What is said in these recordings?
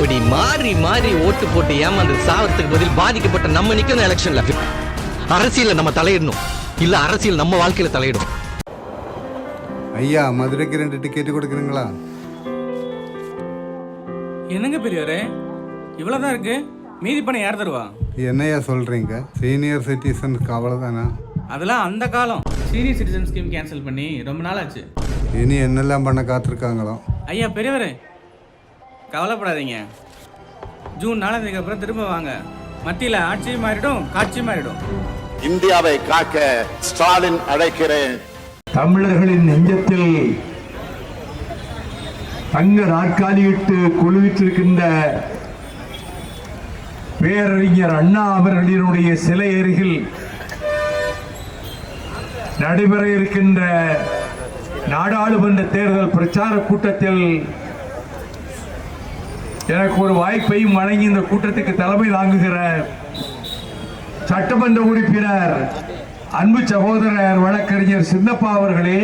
இப்படி மாறி மாறி ஓட்டு போட்டு ஏமாந்து சாவறதுக்கு பதில் பாதிக்கப்பட்ட நம்ம நிக்கணும் எலெக்ஷன்ல. அரசியல நம்ம தலையிடணும், இல்ல அரசியல் நம்ம வாழ்க்கையில தலையிடும். ஐயா, மதுரைக்கு 2 டிக்கெட் கொடுக்குறீங்களா? என்னங்க பெரியவரே, இவ்வளவுதான் இருக்கு, மீதி பணம் யார் தருவா? என்னையா சொல்றீங்க? சீனியர் சிட்டிசனுக்கு அவ்வளவுதானா? அதெல்லாம் அந்த காலம். சீனியர் சிட்டிசன் ஸ்கீம் கேன்சல் பண்ணி ரொம்ப நாள் ஆச்சு. இனி என்னெல்லாம் பண்ண காத்திருக்காங்களோ. ஐயா பெரியவரே, கவலைப்படாதீங்க. ஜூன் 4 தேதிக்கு அப்புறம் திரும்ப வாங்க. மத்தியில் ஆட்சியும் மாறிடும், காட்சியும் மாறிடும். இந்தியாவை காக்க ஸ்டாலின் அழைக்கிறேன். தமிழர்களின் நெஞ்சத்தில் தங்க நாற்காலியிட்டு குழுவிட்டிருக்கின்ற பேரறிஞர் அண்ணா அவர்களினுடைய சிலை அருகில் நடைபெற இருக்கின்ற நாடாளுமன்ற தேர்தல் பிரச்சார கூட்டத்தில் எனக்கு ஒரு வாய்ப்பையும் வழங்கி இந்த கூட்டத்துக்கு தலைமை தாங்குகிற சட்டமன்ற உறுப்பினர் அன்பு சகோதரர் வழக்கறிஞர் சின்னப்பா அவர்களே,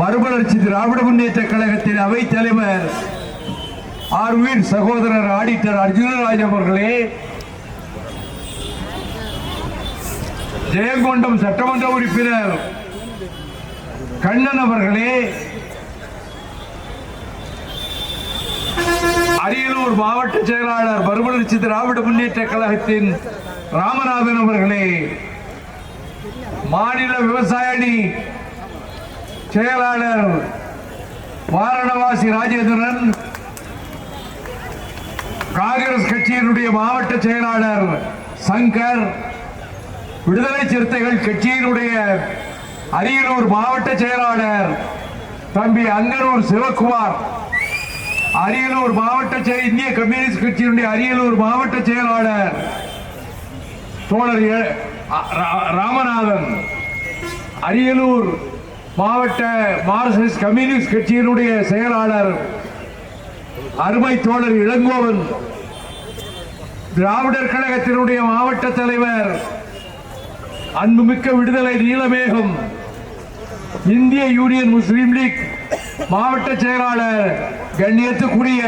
மறுமலர்ச்சி திராவிட முன்னேற்ற கழகத்தின் அவைத் தலைவர் ஆர்வீர் சகோதரர் ஆடிட்டர் அர்ஜுனராஜ் அவர்களே, ஜெயங்கொண்டம் சட்டமன்ற உறுப்பினர் கண்ணன் அவர்களே, அரியலூர் மாவட்ட செயலாளர் மறுமலர்ச்சி திராவிட முன்னேற்ற கழகத்தின் ராமநாதன் அவர்களே, மாநில விவசாய அணி செயலாளர் வாரணவாசி ராஜேந்திரன், காங்கிரஸ் கட்சியினுடைய மாவட்ட செயலாளர் சங்கர், விடுதலை சிறுத்தைகள் கட்சியினுடைய அரியலூர் மாவட்ட செயலாளர் தம்பி அங்கனூர் சிவகுமார், அரியலூர் மாவட்ட இந்திய கம்யூனிஸ்ட் கட்சியினுடைய அரியலூர் மாவட்ட செயலாளர் தோழர் ராமநாதன், அரியலூர் மாவட்ட மார்க்சிஸ்ட் கம்யூனிஸ்ட் கட்சியினுடைய செயலாளர் அருமை தோழர் இளங்கோவன், திராவிடர் கழகத்தினுடைய மாவட்ட தலைவர் அன்புமிக்க விடுதலை நீலமேகம், இந்திய யூனியன் முஸ்லீம் லீக் மாவட்ட செயலாளர் கண்ணியத்துக்குரிய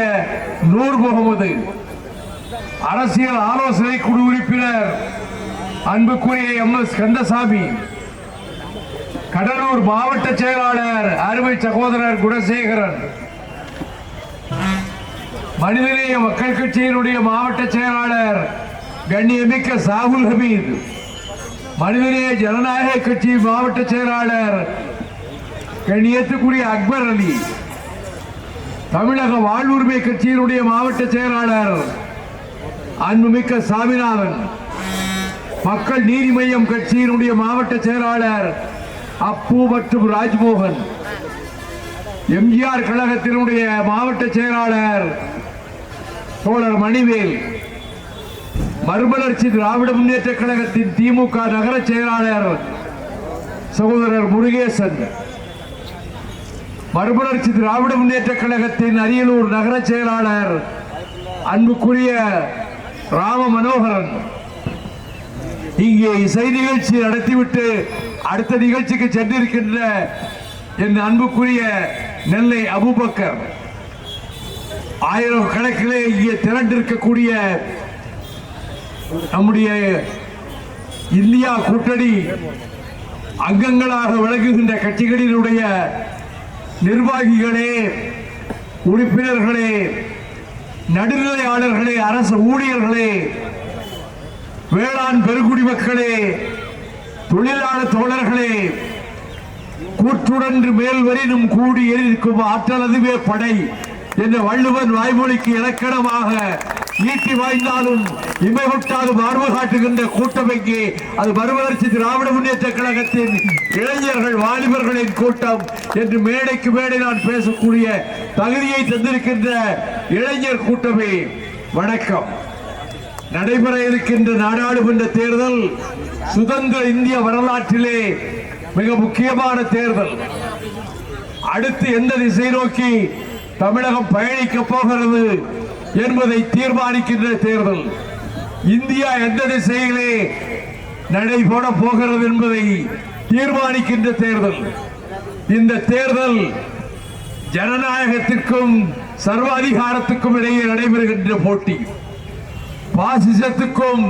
நூர் முகமது, அரசியல் ஆலோசனை குழு உறுப்பினர் அன்புக்குரிய MS கந்தசாமி, கடலூர் மாவட்ட செயலாளர் அருமை சகோதரர் குணசேகரன், மனிதநேய மக்கள் கட்சியினுடைய மாவட்ட செயலாளர் கண்ணியமிக்க சாகுல் ஹமீத், மனிதநேய ஜனநாயக கட்சி மாவட்ட செயலாளர் கண்ணியத்துக்குரிய அக்பர் அலி, தமிழக வாழ்வுரிமை கட்சியினுடைய மாவட்ட செயலாளர் அன்புமிக்க சாமிநாதன், மக்கள் நீதி மய்யம் கட்சியினுடைய மாவட்ட செயலாளர் அப்பு மற்றும் ராஜ்மோகன், எம்ஜிஆர் கழகத்தினுடைய மாவட்ட செயலாளர் தோழர் மணிவேல், மறுமலர்ச்சி திராவிட முன்னேற்ற கழகத்தின் திமுக நகர செயலாளர் சகோதரர் முருகேசன், மறுமலர்ச்சி திராவிட முன்னேற்ற கழகத்தின் அரியலூர் நகர செயலாளர் அன்புக்குரிய ராம மனோகரன், இங்கே இசை நிகழ்ச்சி நடத்திவிட்டு அடுத்த நிகழ்ச்சிக்கு சென்றிருக்கின்ற என் அன்புக்குரிய நெல்லை அபுபக்கர், ஆயிரம் கணக்கிலே இங்கே திரண்டிருக்கக்கூடிய நம்முடைய இந்தியா கூட்டணி அங்கங்களாக விளங்குகின்ற கட்சிகளினுடைய நிர்வாகிகளே, உறுப்பினர்களே, நடுநிலையாளர்களே, அரசு ஊழியர்களே, வேளாண் பெருங்குடி மக்களே, தொழிலாளர் தோழர்களே, கூற்றுடன் மேல் வரினும் கூடி எரிக்கும் ஆற்றல் அதுவே படை என்ற வள்ளுவன் வாய்மொழிக்கு இலக்கணமாக ஈட்டி வாய்ந்தாலும் இமைவிட்டாது மார்பு காட்டுகின்ற கூட்டமைக்கு அது மறுமலர்ச்சி திராவிட முன்னேற்ற கழகத்தின் இளைஞர்கள் வாலிபர்களின் கூட்டம் என்று மேடைக்கு மேடை நான் பேசக்கூடிய தகுதியை தந்திருக்கின்ற இளைஞர் கூட்டமே வணக்கம். நடைபெற இருக்கின்ற நாடாளுமன்ற தேர்தல் சுதந்திர இந்திய வரலாற்றிலே மிக முக்கியமான தேர்தல். அடுத்து எந்த திசை நோக்கி தமிழகம் பயணிக்க போகிறது என்பதை தீர்மானிக்கின்ற தேர்தல். இந்தியா எந்த திசையிலே நடைபெற போகிறது என்பதை தீர்மானிக்கின்ற தேர்தல். இந்த தேர்தல் ஜனநாயகத்திற்கும் சர்வாதிகாரத்துக்கும் இடையே நடைபெறுகின்ற போட்டி, பாசிசத்துக்கும்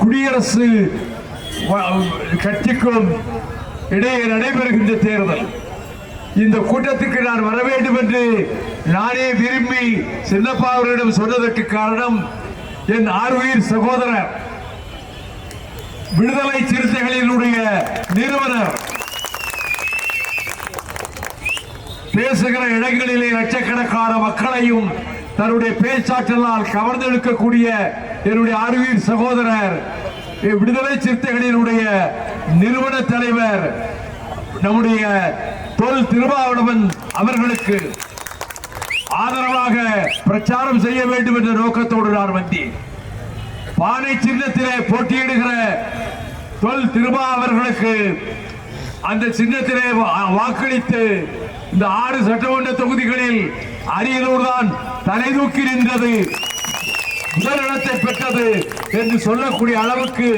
குடியரசு கட்சிக்கும் இடையே நடைபெறுகின்ற தேர்தல். இந்த கூட்டத்துக்கு நான் வர வேண்டும் என்று நானே விரும்பி சின்னப்பா அவர்களிடம் சொன்னதற்கு காரணம், என் ஆறுயிர் சகோதரர் விடுதலை சிறுத்தைகளினுடைய நிறுவனர் பேசுகிற இடங்களிலே லட்சக்கணக்கான மக்களையும் தன்னுடைய பேச்சாற்றலால் கவர்ந்தெடுக்கக்கூடிய என்னுடைய ஆறுயிர் சகோதரர் விடுதலை சிறுத்தைகளினுடைய நிறுவன தலைவர் நம்முடைய தொல் திருமாவளவன் அவர்களுக்கு ஆதரவாக பிரச்சாரம் செய்ய வேண்டும் என்ற நோக்கத்தோடு நான் வந்தேன். பானை சின்னத்திலே போட்டியிடுகிற தொல் திருமா அவர்களுக்கு அந்த சின்னத்திலே வாக்களித்து இந்த 6 சட்டமன்ற தொகுதிகளில் அரியலூர் தான் தலை தூக்கி நின்றது, முதலிடத்தை பெற்றது என்று சொல்லக்கூடிய அளவுக்கு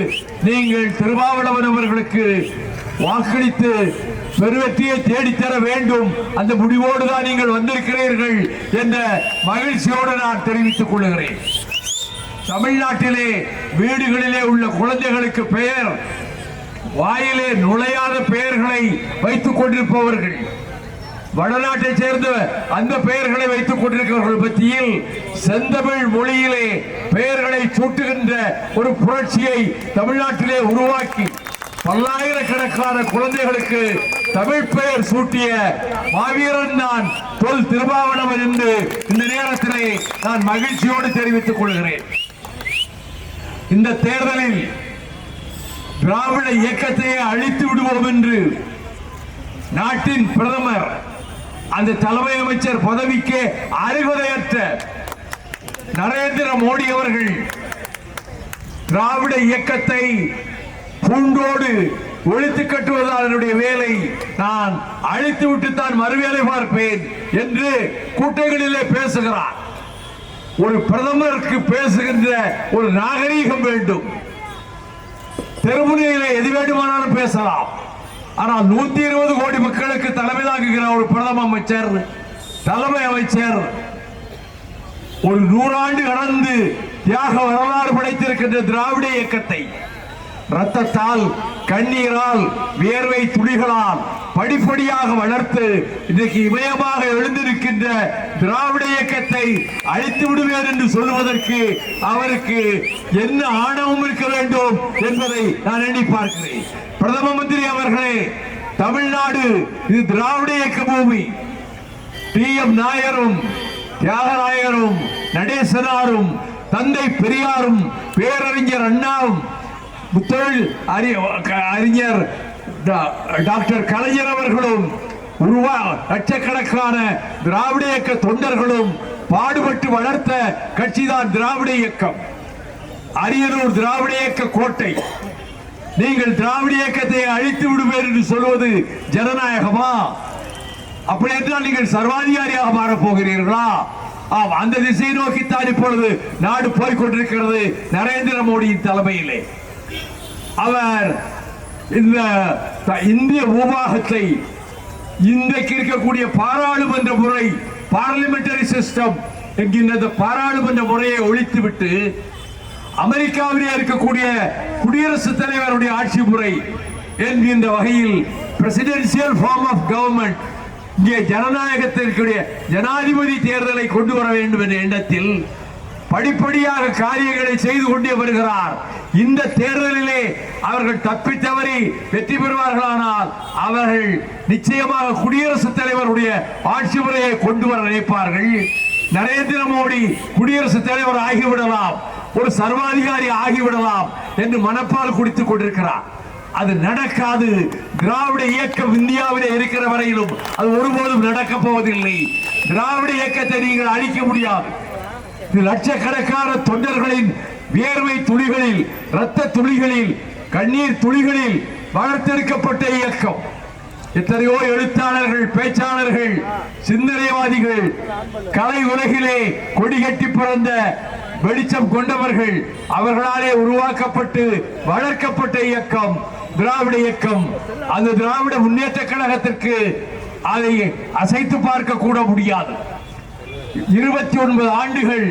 நீங்கள் திருமாவளவன் அவர்களுக்கு வாக்களித்து பெருவெற்றியை தேடித்தர வேண்டும், அந்த முடிவோடு தான் நீங்கள் வந்திருக்கிறீர்கள் என்ற மகிழ்ச்சியோடு நான் தெரிவித்துக் கொள்கிறேன். தமிழ்நாட்டிலே வீடுகளிலே உள்ள குழந்தைகளுக்கு பெயர் வாயிலே நுழையாத பெயர்களை வைத்துக் கொண்டிருப்பவர்கள், வடநாட்டை சேர்ந்த அந்த பெயர்களை வைத்துக் கொண்டிருக்கிறவர்கள் மத்தியில் செந்தமிழ் மொழியிலே பெயர்களை சூட்டுகின்ற ஒரு புரட்சியை தமிழ்நாட்டிலே உருவாக்கி பல்லாயிரக்கணக்கான குழந்தைகளுக்கு தமிழ் பெயர் சூட்டிய மாவீரன் தான் தொல் திருமாவளவன் என்று இந்த நேரத்திலே நான் மகிழ்ச்சியோடு தெரிவித்துக் கொள்கிறேன். இந்த தேர்தலில் திராவிட இயக்கத்தையே அழித்து விடுவோம் என்று நாட்டின் பிரதமர், அந்த தலைமை அமைச்சர் பதவிக்கு அருகதையற்ற நரேந்திர மோடி அவர்கள் திராவிட இயக்கத்தை பூண்டோடு ஒழித்து கட்டுவதால் என்னுடைய வேலை, நான் அழித்து விட்டுத்தான் மறுவேலை பார்ப்பேன் என்று கூட்டங்களிலே பேசுகிறார். ஒரு பிரதமருக்கு பேசுகின்ற ஒரு நாகரீகம் வேண்டும். தெருமுனையிலே எது வேண்டுமானாலும் பேசலாம். ஆனால் 120 கோடி மக்களுக்கு தலைமை தாங்குகிற ஒரு பிரதம அமைச்சர், தலைமை அமைச்சர், ஒரு 100 ஆண்டு கடந்து தியாக வரலாறு படைத்திருக்கின்ற திராவிட இயக்கத்தை ரத்தத்தால், கண்ணீரால், வியர்வை துளிகளால் படிப்படியாக வளர்த்து இன்றைக்கு இமயமாக எழுந்திருக்கின்ற திராவிட இயக்கத்தை அழித்து விடுவேன் என்று சொல்வதற்கு அவருக்கு என்ன ஆணவம் இருக்க வேண்டும் என்பதை நான் எண்ணி பார்க்கிறேன். பிரதம மந்திரி அவர்களே, தமிழ்நாடு இது திராவிட இயக்க பூமி. டி.எம். நாயரும், தியாகராயரும், நடேசனாரும், தந்தை பெரியாரும், பேரறிஞர் அண்ணாவும், முத்தமிழ் அறிஞர் டாக்டர் கலைஞர் அவர்களும், லட்சக்கணக்கான திராவிட இயக்க தொண்டர்களும் பாடுபட்டு வளர்த்த கட்சிதான் திராவிட இயக்கம். அரியலூர் திராவிட இயக்க கோட்டை. நீங்கள் திராவிட இயக்கத்தை அழித்து விடுவேன் என்று சொல்வது ஜனநாயகமா? அப்படி என்றால் நீங்கள் சர்வாதிகாரியாக மாறப் போகிறீர்களா? அந்த திசையை நோக்கித்தான் இப்பொழுது நாடு போய்கொண்டிருக்கிறது நரேந்திர மோடியின் தலைமையிலே. அவர் இந்த இந்திய பூபாகத்தை, இன்றைக்கு இருக்கக்கூடிய பாராளுமன்ற முறை, பார்லிமெண்டரி சிஸ்டம் என்கின்ற பாராளுமன்ற முறையை ஒழித்துவிட்டு அமெரிக்காவிலே இருக்கக்கூடிய குடியரசுத் தலைவருடைய ஆட்சி முறை என்கின்ற வகையில் பிரசிடென்சியல் ஃபார்ம் ஆஃப் கவர்மெண்ட், இங்கே ஜனநாயகத்திற்குரிய ஜனாதிபதி தேர்தலை கொண்டு வர வேண்டும் என்ற எண்ணத்தில் படிப்படியாக காரியங்களை செய்து கொண்டே வருகிறார். இந்த தேர்தலிலே அவர்கள் தப்பித்தவறி வெற்றி பெறுவார்களானால் அவர்கள் நிச்சயமாக குடியரசுத் தலைவருடைய ஆட்சி முறையை கொண்டு வர நினைப்பார்கள். நரேந்திர மோடி குடியரசுத் தலைவர் ஆகிவிடலாம், ஒரு சர்வாதிகாரி ஆகிவிடலாம் என்று மனப்பால் குடித்துக் கொண்டிருக்கிறார். அது நடக்காது. திராவிட இயக்கம் இந்தியாவிலே இருக்கிற வரையிலும் அது ஒருபோதும் நடக்கப் போவதில்லை. திராவிட இயக்கத்தை நீங்கள் அழிக்க முடியாது. இது லட்சக்கணக்கான தொண்டர்களின் வியர்வை துளிகளில், இரத்த துளிகளில், கண்ணீர் துளிகளில் வளர்த்தெடுக்கப்பட்ட இயக்கம். எத்தனையோ எழுத்தாளர்கள், பேச்சாளர்கள், சிந்தனைவாதிகள், கலை உலகிலே கொடி கட்டி பிறந்த வெளிச்சம் கொண்டவர்கள், அவர்களாலே உருவாக்கப்பட்டு வளர்க்கப்பட்ட இயக்கம் திராவிட இயக்கம். அந்த திராவிட முன்னேற்ற கழகத்திற்கு அதை அசைத்து பார்க்க கூட முடியாது. 29 ஆண்டுகள்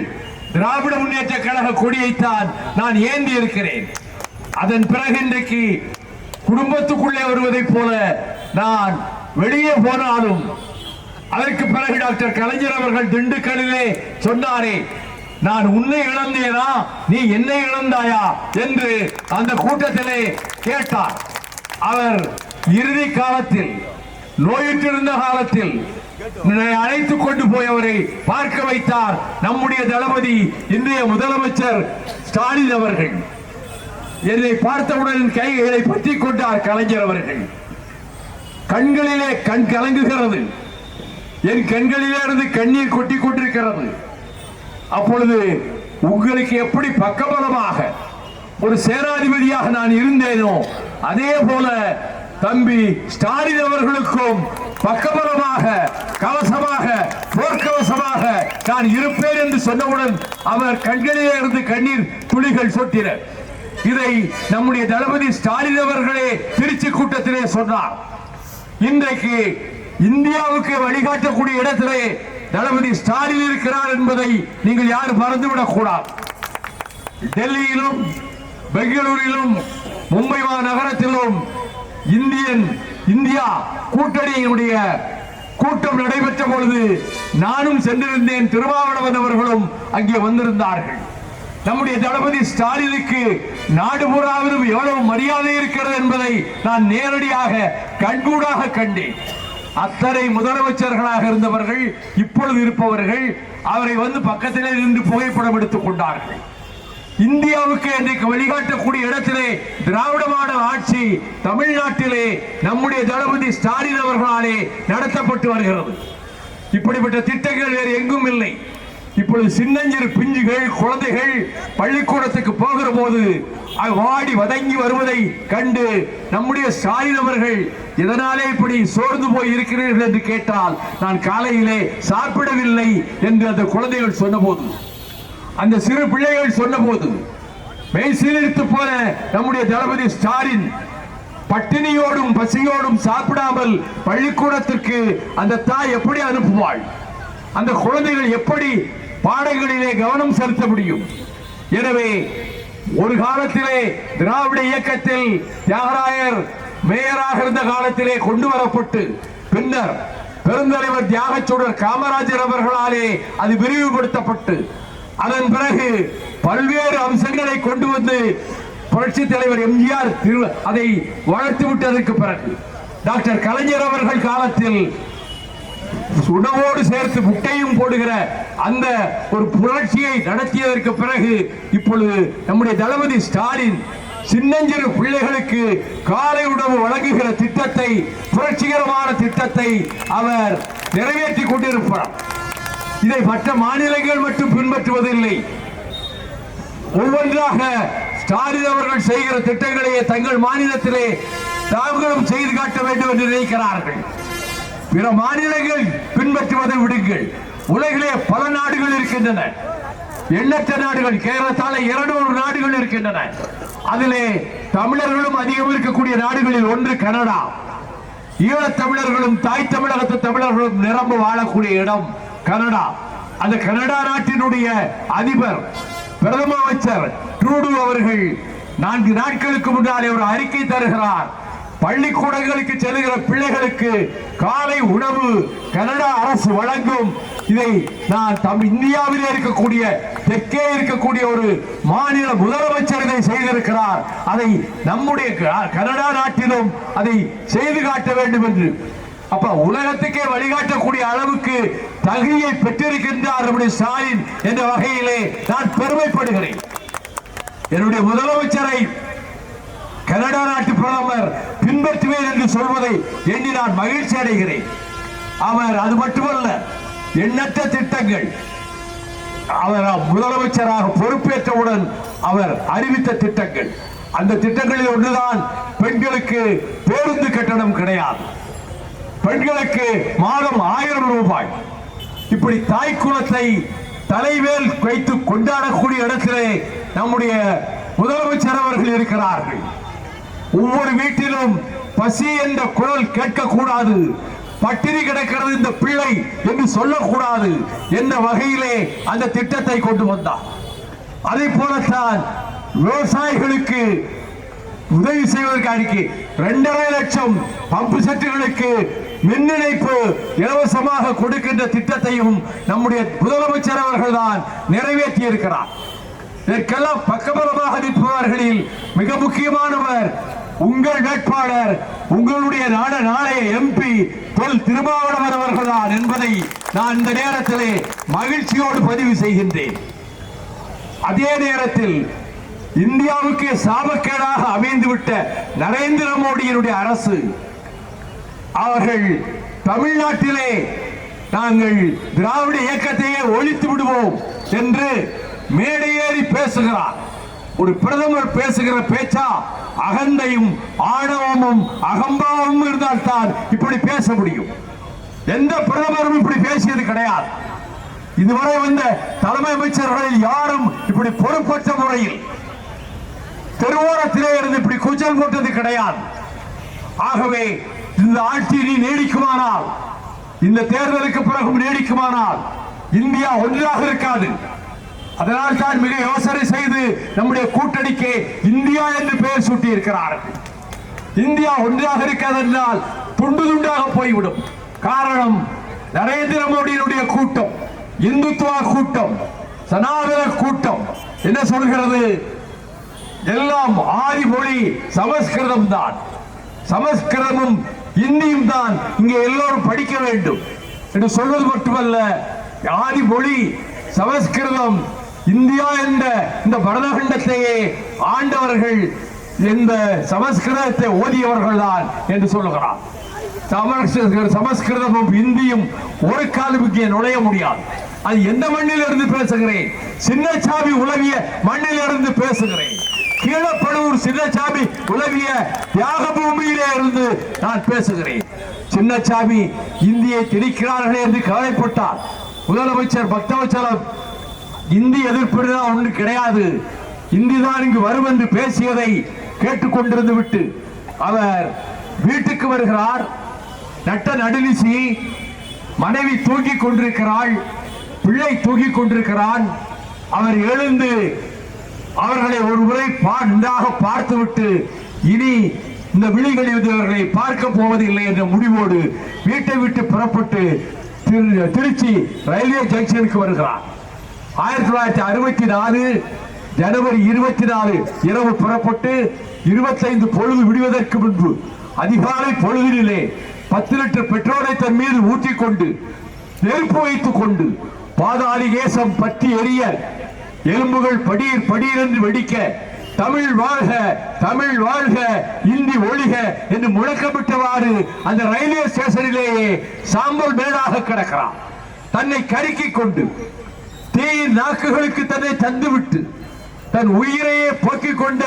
திராவிட முன்னேற்ற கழக கொடியைத்தான் நான் ஏந்தி இருக்கிறேன். அதன் பிறகு இன்றைக்கு குடும்பத்துக்குள்ளே வருவதைப் போல நான் வெளியே போனாலும், அதற்கு பிறகு டாக்டர் கலைஞர் அவர்கள் திண்டுக்கல்லிலே சொன்னாரே, நான் உன்னை இழந்தேனா நீ என்னை இழந்தாயா என்று அந்த கூட்டத்திலே கேட்டார். அவர் இறுதி காலத்தில் நோயுற்றிருந்த காலத்தில் அழைத்துக் கொண்டு போய் அவரை பார்க்க வைத்தார் நம்முடைய தளபதி இன்றைய முதலமைச்சர் ஸ்டாலின் அவர்கள். என்னை பார்த்தவுடன் கைகளை பற்றி கொண்டார் கலைஞர் அவர்கள். கண்களிலே கண் கலங்குகிறது, என் கண்களிலே இருந்து கண்ணீர் கொட்டி கொண்டிருக்கிறது. அப்பொழுது உங்களுக்கு எப்படி பக்கபலமாக ஒரு சேனாதிபதியாக நான் இருந்தேனோ அதே போல தம்பி ஸ்டாலின் அவர்களுக்கும் பக்கபலமாக, கவசமாக, போர்க்கவசமாக நான் இருப்பேன் என்று சொன்னவுடன் அவர் கண்களிலே இருந்து கண்ணீர் துளிகள் சொட்டின. இதை நம்முடைய தளபதி ஸ்டாலின் அவர்களே திருச்சி கூட்டத்திலே சொன்னார். இன்றைக்கு இந்தியாவுக்கு வழிகாட்டக்கூடிய இடத்திலே தளபதி ஸ்டாலின் இருக்கிறார் என்பதை நீங்கள் யாரும் மறந்துவிடக் கூடாது. டெல்லியிலும் பெங்களூரிலும் மும்பை நகரத்திலும் இந்தியா கூட்டணியினுடைய கூட்டம் நடைபெற்ற பொழுது நானும் சென்றிருந்தேன். திருமாவளவன் அவர்களும் அங்கே வந்திருந்தார்கள். நம்முடைய தளபதி ஸ்டாலினுக்கு நாடு பூராவிலும் எவ்வளவு மரியாதை இருக்கிறது என்பதை நான் நேரடியாக கண்கூடாக கண்டேன். அத்தனை முதலமைச்சர்களாக இருந்தவர்கள் இப்பொழுது இருப்பவர்கள் அவரை வந்து பக்கத்திலே நின்று புகைப்படம் எடுத்துக் கொண்டார்கள். இந்தியாவுக்கு இன்றைக்கு வழிகாட்டக்கூடிய இடத்திலே திராவிட மாடல் ஆட்சி தமிழ்நாட்டிலே நம்முடைய தளபதி ஸ்டாலின் அவர்களாலே நடத்தப்பட்டு வருகிறது. இப்படிப்பட்ட திட்டங்கள் வேறு எங்கும் இல்லை. இப்பொழுது சின்னஞ்சிறு பிஞ்சுகள் குழந்தைகள் பள்ளிக்கூடத்துக்கு போகிற போது வாடி வதங்கி வருவதை கண்டு நம்முடைய ஸ்டாலின் அவர்கள் இதனாலே இப்படி சோர்ந்து போய் இருக்கிறீர்கள் என்று கேட்டால், நான் காலையிலே சாப்பிடவில்லை என்று அந்த குழந்தைகள் சொன்னபோது, அந்த சிறு பிள்ளைகள் சொன்னபோது மெய் சீர்த்து போன நம்முடைய தளபதி ஸ்டாலின் பட்டினியோடும் பசியோடும் சாப்பிடாமல் பள்ளிக்கூடத்திற்கு அந்த தாய் எப்படி அனுப்புவாள்? அந்த குழந்தைகள் எப்படி பாடங்களிலே கவனம் செலுத்த முடியும்? எனவே ஒரு காலத்திலே திராவிட இயக்கத்தில் தியாகராயர் மேயராக இருந்த காலத்திலே கொண்டு வரப்பட்டு பின்னர் பெருந்தலைவர் தியாகச்சூடர் காமராஜர் அவர்களாலே அது விரிவுபடுத்தப்பட்டு அதன் பிறகு பல்வேறு அம்சங்களை கொண்டு வந்து புரட்சி தலைவர் எம்ஜிஆர் அதை வளர்த்து விட்டதற்கு பிறகு டாக்டர் கலைஞர் அவர்கள் காலத்தில் உணவோடு சேர்த்து முட்டையும் போடுகிற அந்த ஒரு புரட்சியை நடத்தியதற்கு பிறகு இப்பொழுது நம்முடைய தளபதி ஸ்டாலின் சின்னஞ்சிறு பிள்ளைகளுக்கு காலை உணவு வழங்குகிற திட்டத்தை, புரட்சிகரமான திட்டத்தை அவர் நிறைவேற்றி கொண்டிருப்பார். இதை மற்ற மாநிலங்கள் மட்டும் பின்பற்றுவதில்லை. ஒவ்வொன்றாக ஸ்டாலின் அவர்கள் செய்கிற திட்டங்களையே தங்கள் மாநிலத்திலே தாங்களும் செய்து காட்ட வேண்டும் என்று நினைக்கிறார்கள். பிற மாநிலங்கள் பின்பற்றுவதை விடுங்கள். உலகிலே பல நாடுகள் இருக்கின்றன, எண்ணற்ற நாடுகள். கேரளத்தால 200 நாடுகள் இருக்கின்றன. அதிலே தமிழர்களும் அதிகம் இருக்கக்கூடிய நாடுகளில் ஒன்று கனடா. ஈழத் தமிழர்களும் தாய் தமிழகத்து தமிழர்களும் நிரம்ப வாழக்கூடிய இடம் கனடா. அந்த கனடா நாட்டினுடைய அதிபர் பிரதம அமைச்சர் ட்ரூடோ அவர்கள் 4 நாட்களுக்கு முன்னாலே ஒரு அறிக்கை தருகிறார். பள்ளிக்கூடங்களுக்கு செல்லுகிற பிள்ளைகளுக்கு காலை உணவு கனடா அரசு வழங்கும். இதை நான் இந்தியாவிலே இருக்கக்கூடிய தெற்கே இருக்கக்கூடிய ஒரு மாநில முதலமைச்சர் இதை செய்திருக்கிறார். அதை நம்முடைய கனடா நாட்டிலும் அதை செய்து காட்ட வேண்டும் என்று. அப்ப உலகத்துக்கே வழிகாட்டக்கூடிய அளவுக்கு தகுதியை பெற்றிருக்கின்றார் நம்முடைய ஸ்டாலின் என்ற வகையிலே நான் பெருமைப்படுகிறேன். என்னுடைய முதலமைச்சரை கனடா நாட்டு பிரதமர் பின்பற்றுவேன் என்று சொல்வதை எண்ணி நான் மகிழ்ச்சி அடைகிறேன். அவர் அது மட்டுமல்ல, எண்ணற்ற திட்டங்கள் அவர் முதலமைச்சராக பொறுப்பேற்றவுடன் அவர் அறிவித்த திட்டங்கள். அந்த திட்டங்களில் ஒன்றுதான் பெண்களுக்கு பேருந்து கட்டணம் கிடையாது, பெண்களுக்கு மாதம் 1000 ரூபாய். இப்படி தாய் குலத்தை தலைவேல் வைத்து கொண்டாடக்கூடிய இடத்திலே நம்முடைய முதலமைச்சர் அவர்கள் இருக்கிறார்கள். ஒவ்வொரு வீட்டிலும் பசி என்ற குரல் கேட்கக்கூடாது, பட்டினி கிடக்கிறது இந்த பிள்ளை என்று சொல்லக்கூடாது என்ற வகையிலே அந்த திட்டத்தை கொண்டு வந்தார். அதை போலத்தான் விவசாயிகளுக்கு உதவி செய்வதற்கு 2.5 லட்சம் பம்பு செட்டுகளுக்கு மின் இணைப்பு இலவசமாக கொடுக்கின்ற திட்டத்தையும் நம்முடைய முதலமைச்சர் அவர்கள் தான் நிறைவேற்றி இருக்கிறார். இதற்கெல்லாம் பக்கபலமாக நிற்பவர்களில் மிக முக்கியமானவர் உங்கள் வேட்பாளர், உங்களுடைய நாளைய எம்பி தொல் திருமாவளவன் அவர்கள்தான் என்பதை நான் இந்த நேரத்திலே மகிழ்ச்சியோடு பதிவு செய்கின்றேன். அதே நேரத்தில் இந்தியாவுக்கு சாபக்கேடாக அமைந்துவிட்ட நரேந்திர மோடியினுடைய அரசு அவர்கள் தமிழ்நாட்டிலே நாங்கள் திராவிட இயக்கத்தையே ஒழித்து விடுவோம் என்று மேடையேறி பேசுகிறார். ஒரு பிரதமர் பேசுகிற பேச்சா? அகந்தையும் ஆணவமும் அகம்பாவமும் இருந்தால் தான் இப்படி பேச முடியும். எந்த பிரதமரும் இப்படி பேசியது கிடையாது. இதுவரை வந்த தலைமை அமைச்சர்களில் யாரும் இப்படி பொறுப்பற்ற முறையில் தெருவோரத்திலே இருந்து இப்படி கூச்சல் போட்டது கிடையாது. ஆகவே இந்த ஆட்சி நீடிக்குமானால், இந்த தேர்தலுக்கு பிறகு நீடிக்குமானால் இந்தியா ஒன்றாக இருக்காது. அதனால் தான் மிக யோசனை செய்து நம்முடைய கூட்டணிக்கு இந்தியா என்று பெயர் சூட்டி இருக்கிறார்கள். இந்தியா ஒன்றாக இருக்கிறது என்றால் துண்டு துண்டாக போய்விடும். காரணம், நரேந்திர மோடியினுடைய கூட்டம், இந்துத்துவா கூட்டம், சனாதன கூட்டம் என்ன சொல்கிறது? எல்லாம் ஆதி மொழி சமஸ்கிருதம் தான், சமஸ்கிருதமும் இந்தியும் தான் இங்கே எல்லோரும் படிக்க வேண்டும் என்று சொல்வது மட்டுமல்ல, ஆதி மொழி சமஸ்கிருதம், இந்தியா என்ற இந்த பரதகண்டத்தையே ஆண்டவர்கள் இந்த சமஸ்கிருதத்தை ஓதியவர்கள் தான் என்று சொல்லுகிறார். சமஸ்கிருதமும் இந்தியும் ஒரு காலம் இங்கே நுழைய முடியாது. அது எந்த மண்ணில் இருந்து பேசுகிறேன்? சின்னசாமி உலவிய மண்ணில் இருந்து பேசுகிறேன். கீழப்பழுவூர் சின்னசாமி உலவிய தியாக பூமியிலே இருந்து நான் பேசுகிறேன். சின்னசாமி இந்தியை திணிக்கிறார்கள் என்று கவலைப்பட்டார். முதலமைச்சர் பக்தவச்சலம் இந்தி எதிர்ப்பு ஒன்று கிடையாது, இந்தி தான் இங்கு வரும் என்று பேசியதை கேட்டுக்கொண்டிருந்து விட்டு அவர் வீட்டுக்கு வருகிறார். நட்ட நடுநிசி மனைவி தூங்கிக் கொண்டிருக்கிறாள், பிள்ளை தூங்கிக் கொண்டிருக்கிறான். அவர் எழுந்து அவர்களை ஒரு முறை நன்றாக பார்த்துவிட்டு இனி இந்த விழிகளில் அவர்களை பார்க்க போவதில்லை என்ற முடிவோடு வீட்டை விட்டு புறப்பட்டு திருச்சி ரயில்வே ஜங்ஷனுக்கு வருகிறார். 1964 ஜனவரி 24 இரவு புறப்பட்டு 25 பொழுது விடுவதற்கு முன்பு அதிகாலை பொழுதிலே 10 லிட்டர் பெட்ரோலை தன் மீது ஊற்றிக்கொண்டு நெருப்பு வைத்துக் கொண்டு பாதாளி கேசம் பற்றி எரிய, எலும்புகள் படியீர் படியீர் என்று வெடிக்க, தமிழ் வாழ்க தமிழ் வாழ்க இந்தி ஒழிக என்று முழக்கமிட்டவாறு அந்த ரயில்வே ஸ்டேஷனிலேயே சாம்பல் மேடாக கிடக்கிறார். தன்னை கருக்கிக் கொண்டு தீயின் நாக்குகளுக்கு தன்னை தந்துவிட்டு தன் உயிரையே போக்கிக் கொண்ட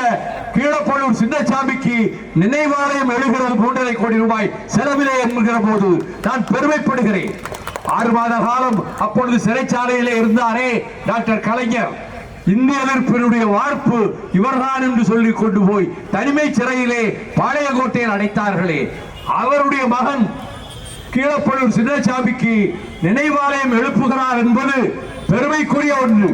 கீழப்பழுவூர் சின்னசாமிக்கு நினைவாலயம் எழுகிறது 3.5 கோடி ரூபாய் செலவிலே என்கிற போது நான் பெருமைப்படுகிறேன். 6 மாத காலம் அப்பொழுது சிறைச்சாலையிலே இருந்தாரே டாக்டர் கலைஞர், இந்திய எதிர்ப்பினுடைய வார்ப்பு இவர்தான் என்று சொல்லிக் கொண்டு போய் தனிமை சிறையிலே பாளையங்கோட்டையில் அடைத்தார்களே, அவருடைய மகன் கீழப்பழுவூர் சின்னசாமிக்கு நினைவாலயம் எழுப்புகிறார் என்பது பெருமைக்குரிய ஒன்று.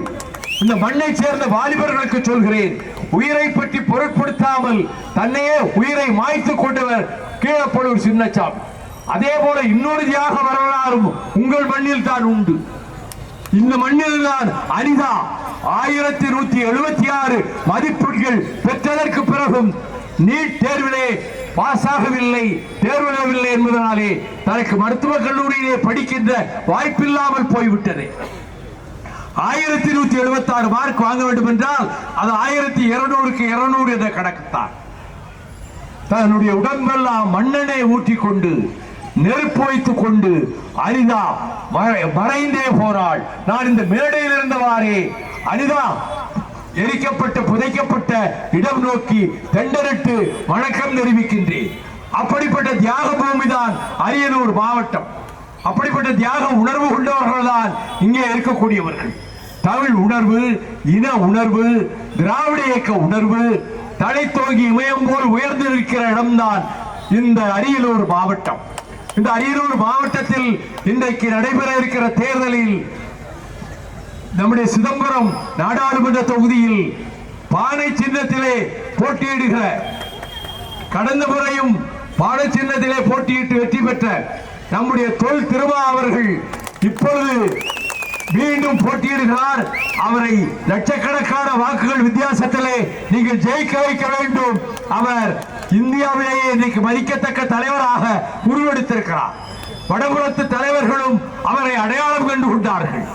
இந்த மண்ணை சேர்ந்த வாலிபர்களுக்கு சொல்கிறேன், உயிரை பற்றி பொருட்படுத்தாமல் தன்னையே உயிரை மாய்த்துக் கொண்டவர் கீழப்பழுவூர் சின்னசாமி. அதே போல இன்னொரு தியாக வரலாறும் உங்கள் மண்ணில் தான் உண்டு. இந்த மண்ணில் தான் அனிதா 1176 மதிப்பெண்கள் பெற்றதற்கு பிறகும் நீட் தேர்விலே பாஸ் ஆகவில்லை, தேர்விடவில்லை என்பதனாலே தனக்கு மருத்துவக் கல்லூரியிலே படிக்கின்ற வாய்ப்பில்லாமல் போய்விட்டது. 1176 மார்க் வாங்க வேண்டும் என்றால் அது 1200க்கு 200 என்ற கணக்குத்தான். தன்னுடைய உடம்பெல்லாம் மண்ணெண்ணை ஊற்றிக் கொண்டு நெருப்பு வைத்துக் கொண்டு அனிதா மறைந்தே போறாள். நான் இந்த மேடையில் இருந்தவாறே அனிதா எரிக்கப்பட்ட புதைக்கப்பட்ட இடம் நோக்கி தெண்டரிட்டு வணக்கம் தெரிவிக்கின்றேன். அப்படிப்பட்ட தியாக பூமி தான் அரியலூர் மாவட்டம். அப்படிப்பட்ட தியாக உணர்வு கொண்டவர்கள் தான் இங்கே இருக்கக்கூடியவர்கள். தமிழ் உணர்வு, இன உணர்வு, திராவிட இயக்க உணர்வு தலை தோங்கி இமயம் போல் உயர்ந்து இருக்கிற இடம்தான் இந்த அரியலூர் மாவட்டம். இந்த அரியலூர் மாவட்டத்தில் இன்றைக்கு நடைபெற இருக்கிற தேர்தலில் நம்முடைய சிதம்பரம் நாடாளுமன்ற தொகுதியில் பானை சின்னத்திலே போட்டியிடுகிற, கடந்த முறையும் பானை சின்னத்திலே போட்டியிட்டு வெற்றி பெற்ற நம்முடைய தொல் திருமா அவர்கள் இப்பொழுது மீண்டும் போட்டியிடுகிறார். அவரை லட்சக்கணக்கான வாக்குகள் வித்தியாசத்திலே நீங்கள் ஜெயிக்க வைக்க வேண்டும். அவர் இந்தியாவிலேயே இன்னைக்கு மதிக்கத்தக்க தலைவராக உருவெடுத்திருக்கிறார். வடபுறத்து தலைவர்களும் அவரை அடையாளம் கண்டு கொண்டார்கள்.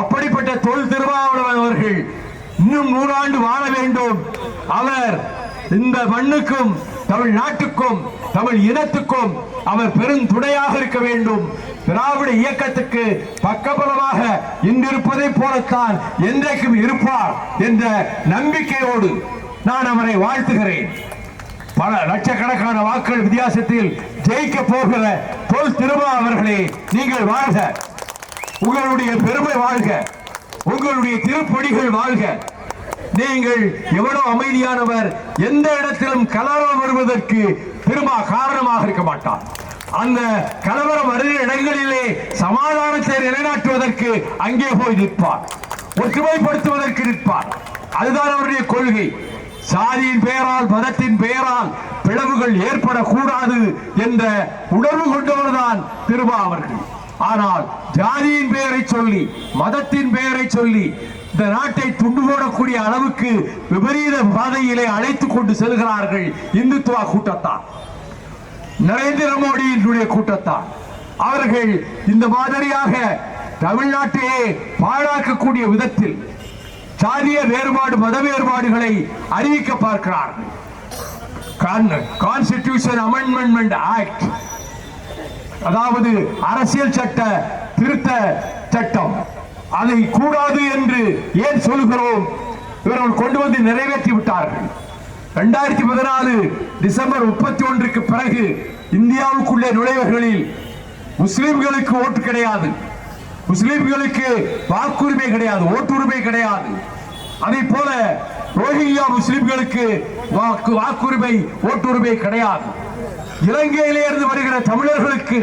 அப்படிப்பட்ட தொல் திருமாவளவன் அவர்கள் இன்னும் 100 ஆண்டு வாழ வேண்டும். அவர் இந்த மண்ணுக்கும் தமிழ்நாட்டுக்கும் தமிழ் இனத்துக்கும் அவர் பெரும் துணையாக இருக்க வேண்டும். திராவிட இயக்கத்துக்கு பக்கபலமாக இன்றிருப்பதை போலத்தான் என்றைக்கும் இருப்பார் என்ற நம்பிக்கையோடு நான் அவரை வாழ்த்துகிறேன். பல லட்சக்கணக்கான வாக்குகள் வித்தியாசத்தில் ஜெயிக்க போகிற தொல் திருமா அவர்களே, நீங்கள் வாழ்க, உங்களுடைய பெருமை வாழ்க, உங்களுடைய திருப்பணிகள் வாழ்க. நீங்கள் எவ்வளவு அமைதியானவர், எந்த இடத்திலும் கலவரம் வருவதற்கு திருமா காரணமாக இருக்க மாட்டார். அந்த கலவரம் வருகிற இடங்களிலே சமாதானத்தை நிலைநாட்டுவதற்கு அங்கே போய் நிற்பார், ஒற்றுமைப்படுத்துவதற்கு நிற்பார். அதுதான் அவருடைய கொள்கை. சாதியின் பெயரால் மதத்தின் பெயரால் பிளவுகள் ஏற்படக்கூடாது என்ற உணர்வு கொண்டவர்தான் திருமா அவர்கள். ஆனால் ஜாதியின் பெயரை சொல்லி, மதத்தின் பெயரை சொல்லி இந்த நாட்டை துண்டு போடக்கூடிய அளவுக்கு விபரீத பாதையிலே அழைத்துக் கொண்டு செல்கிறார்கள் இந்துத்துவ கூட்டத்தார், நரேந்திர மோடியினுடைய கூட்டத்தார். அவர்கள் இந்த மாதிரியாக தமிழ்நாட்டையே பாழாக்கக்கூடிய விதத்தில் சாதிய வேறுபாடு, மத வேறுபாடுகளை அறிவிக்க பார்க்கிறார்கள். கான்ஸ்டிடியூஷன் அமெண்ட்மெண்ட் ஆக்ட், அதாவது அரசியல் சட்ட திருத்த சட்டம், அதை கூடாது என்று ஏன் சொல்கிறோம்? இவர்கள் கொண்டு வந்து நிறைவேற்றி விட்டார்கள். 2014 டிசம்பர் 31க்கு பிறகு இந்தியாவுக்குள்ளே நுழைவர்களில் முஸ்லிம்களுக்கு ஓட்டு கிடையாது, முஸ்லிம்களுக்கு வாக்குரிமை கிடையாது, ஓட்டுரிமை கிடையாது. அதே போல ரோஹிங்கியா முஸ்லிம்களுக்கு வாக்குரிமை, ஓட்டுரிமை கிடையாது. இலங்கையிலே இருந்து வருகிற தமிழர்களுக்கு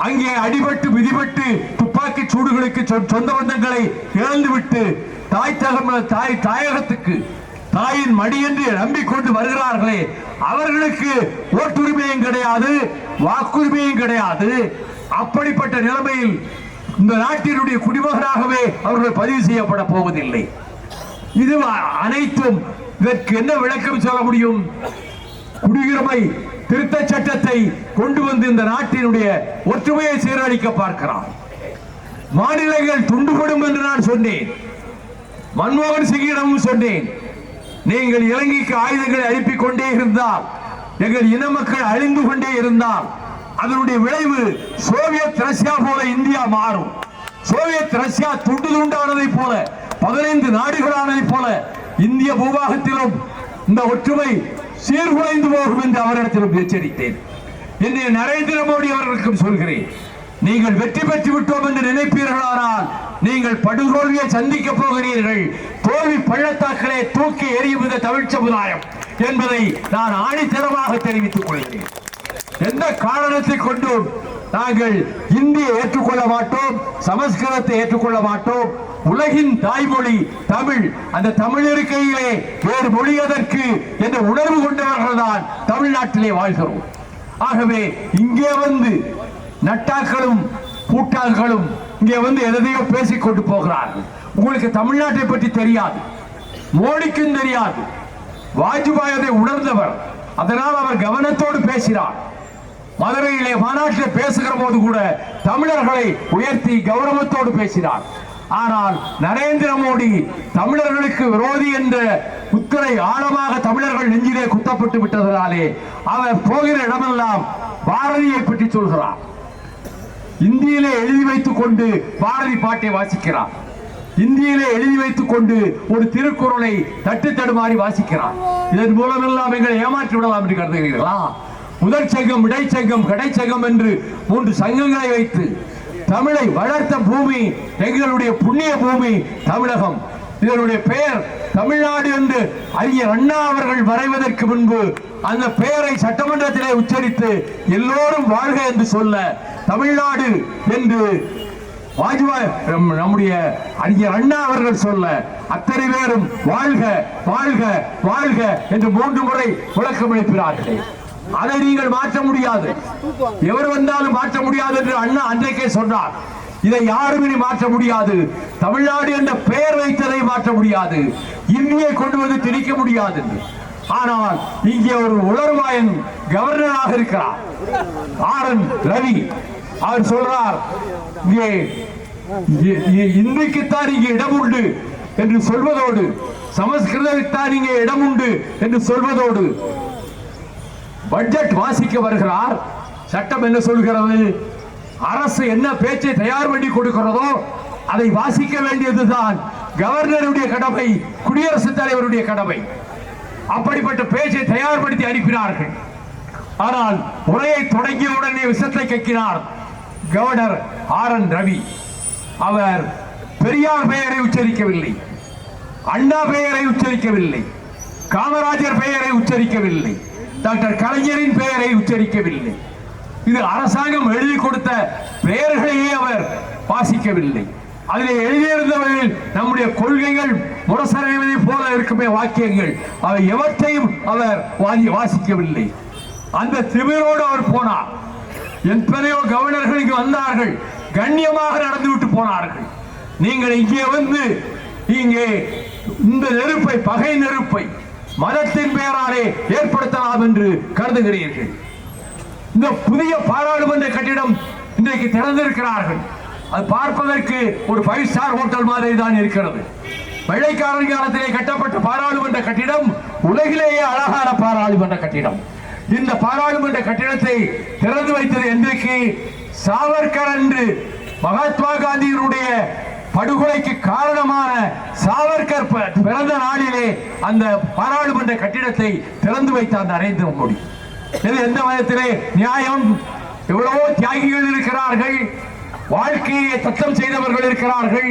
அங்கே அடிபட்டு மிதிபட்டு துப்பாக்கி சூடுகளுக்கு சொந்த பந்தங்களை இழந்துவிட்டு தாயகத்துக்கு தாயின் மடி என்று நம்பிக்கொண்டு வருகிறார்களே, அவர்களுக்கு ஓட்டுரிமையும் கிடையாது, வாக்குரிமையும் கிடையாது. அப்படிப்பட்ட நிலைமையில் இந்த நாட்டினுடைய குடிமகனாகவே அவர்கள் பதிவு செய்யப்பட போவதில்லை. இது அனைத்தும் இதற்கு என்ன விளக்கம் சொல்ல முடியும்? குடியுரிமை திருத்த சட்டத்தை கொண்டு வந்து இந்த நாட்டினுடைய ஒற்றுமையை சீரழிக்க பார்க்கிறார். மாநிலங்கள் துண்டுபடும் என்று நான் சொன்னேன், மன்மோகன் சிங்கிடமும் சொன்னேன். நீங்கள் இலங்கைக்கு ஆயுதங்களை அனுப்பிக் கொண்டே இருந்தால், எங்கள் இன மக்கள் அழிந்து கொண்டே இருந்தால், அதனுடைய விளைவு சோவியத் ரஷ்யா போல இந்தியா மாறும். சோவியத் ரஷ்யா துண்டு துண்டானதை போல, 15 நாடுகளானதை போல இந்திய பூபாகத்திலும் இந்த ஒற்றுமை சீர்குலைந்து போகும் என்று அவரிடத்திலும் எச்சரித்தேன். இன்றைய நரேந்திர மோடி அவர்களுக்கும் சொல்கிறேன், நீங்கள் வெற்றி பெற்று விட்டோம் என்று நினைப்பீர்களானால் நீங்கள் படுதோல்வியை சந்திக்க போகிறீர்கள். தோல்வி பள்ளத்தாக்களே தூக்கி எறியும் இந்த தமிழ் சமுதாயம் என்பதை நான் ஆணித்தரமாக தெரிவித்துக் கொள்கிறேன். எந்த காரணத்தை கொண்டும் நாங்கள் இந்தியை ஏற்றுக்கொள்ள மாட்டோம், சமஸ்கிருதத்தை ஏற்றுக்கொள்ள மாட்டோம். உலகின் தாய்மொழி தமிழ், அந்த தமிழ் இருக்கையிலே வேறு மொழி எதற்கு என்ற உணர்வு கொண்டவர்கள் தான் தமிழ்நாட்டிலே வாழ்கிறோம். ஆகவே இங்கே வந்து நட்டாக்களும் பூட்டாக்களும் இங்கே வந்து எதையோ பேசிக் கொண்டு போகிறார்கள். உங்களுக்கு தமிழ்நாட்டை பற்றி தெரியாது, மோடிக்கும் தெரியாது. வாஜ்பாய் அதை உணர்ந்தவர், அதனால் அவர் கவனத்தோடு பேசினார். மதுரையிலே மாநாட்டில் பேசுகிற போது கூட தமிழர்களை உயர்த்தி கௌரவத்தோடு பேசினார். ஆனால் நரேந்திர மோடி தமிழர்களுக்கு விரோதி என்ற குத்தரை ஆழமாக தமிழர்கள் நெஞ்சிலே குத்தப்பட்டு விட்டதனாலே அவர் போகிற இடமெல்லாம் பாரதியை பற்றி சொல்கிறார். இந்தியிலே எழுதி வைத்துக் கொண்டு பாரதி பாட்டை வாசிக்கிறார். இந்தியிலே எழுதி வைத்துக் கொண்டு ஒரு திருக்குறளை தட்டு தடுமாறி வாசிக்கிறார். இதன் மூலமெல்லாம் எங்களை ஏமாற்றி விடலாம் என்று கருதுகிறீர்களா? முதல் சங்கம், இடைச்சங்கம், கடைச்சங்கம் என்று 3 சங்கங்களை வைத்து தமிழை வளர்த்த பூமி எங்களுடைய புண்ணிய பூமி தமிழகம். இதனுடைய பெயர் தமிழ்நாடு என்று அறிஞர் அண்ணா அவர்கள் வரைவதற்கு முன்பு அந்த பெயரை சட்டமன்றத்திலே உச்சரித்து எல்லோரும் வாழ்க என்று சொல்ல தமிழ்நாடு என்று வாஜ்பாய் நம்முடைய அறிஞர் அண்ணா அவர்கள் சொல்ல அத்தனை பேரும் வாழ்க வாழ்க வாழ்க என்று 3 முறை முழக்கம் அளிக்கிறார்கள். அதை நீங்கள் மாற்ற முடியாது, எவர் வந்தாலும் மாற்ற முடியாது என்று அண்ணா அன்றைக்கே சொன்னார். இதை யாரும் இனி மாற்ற முடியாது. தமிழ்நாடு என்ற பெயர் வைத்ததை மாற்ற முடியாது, இந்தியை கொண்டு வந்து திணிக்க முடியாது. ஆனால் இங்கே ஒரு உலர்வாயன் கவர்னராக இருக்கிறார் ஆர்.என். ரவி. அவர் சொல்றார், இங்கே இந்திக்குத்தான் இங்கே இடம் உண்டு என்று சொல்வதோடு, சமஸ்கிருதத்தான் இங்கே இடம் உண்டு என்று சொல்வதோடு பட்ஜெட் வாசிக்க வருகிறார். சட்டம் என்ன சொல்கிறது? அரசு என்ன பேச்சை தயார் பண்ணி கொடுக்கிறதோ அதை வாசிக்க வேண்டியதுதான் கவர்னருடைய கடமை, குடியரசுத் தலைவருடைய கடமை. அப்படிப்பட்ட பேச்சை தயார்படுத்தி அனுப்பினார்கள். ஆனால் உரையை தொடங்கிய உடனே விஷத்தை கக்கினார் கவர்னர் ஆர்.என். ரவி. அவர் பெரியார் பெயரை உச்சரிக்கவில்லை, அண்ணா பெயரை உச்சரிக்கவில்லை, காமராஜர் பெயரை உச்சரிக்கவில்லை, டாக்டர் கலைஞரின் பெயரை உச்சரிக்கவில்லை. இது அரசாங்கம் எழுதி கொடுத்த பெயர்களையே அவர் வாசிக்கவில்லை. அதிலே எழுதியிருந்தவர்கள் நம்முடைய கொள்கைகள் முரசறைவதை போல இருக்குமே வாக்கியங்கள், அவை எவற்றையும் அவர் வாசிக்கவில்லை. அந்த திமிரோடு அவர் போனார். எத்தனையோ கவர்னர்கள் இங்கு வந்தார்கள், கண்ணியமாக நடந்துவிட்டு போனார்கள். நீங்கள் இங்கே வந்து இங்கே இந்த நெருப்பை, பகை நெருப்பை மதத்தின் பெயராலே ஏற்படுத்தலாம் என்று கருதுகிறீர்கள். இந்த புதிய பாராளுமன்ற கட்டிடம் இன்றைக்கு திறந்திருக்கிறார்கள். அது பார்ப்பதற்கு ஒரு 5 ஸ்டார் ஹோட்டல் மாதிரி தான் இருக்கிறது. வெள்ளைக்காரன் காலத்திலே கட்டப்பட்ட பாராளுமன்ற கட்டிடம் உலகிலேயே அழகான பாராளுமன்ற கட்டிடம். இந்த பாராளுமன்ற கட்டிடத்தை திறந்து வைத்தது இன்றைக்கு சாவர்கர் என்று மகாத்மா காந்தியினுடைய படுகொலைக்கு காரணமான சாவர்கர் பிறந்த நாளிலே அந்த பாராளுமன்ற கட்டிடத்தை திறந்து வைத்தார் நரேந்திர மோடி. இது எந்த விதத்திலே நியாயம்? எவ்வளவோ தியாகிகள் இருக்கிறார்கள், வாழ்க்கையை தத்தம் செய்தவர்கள் இருக்கிறார்கள்.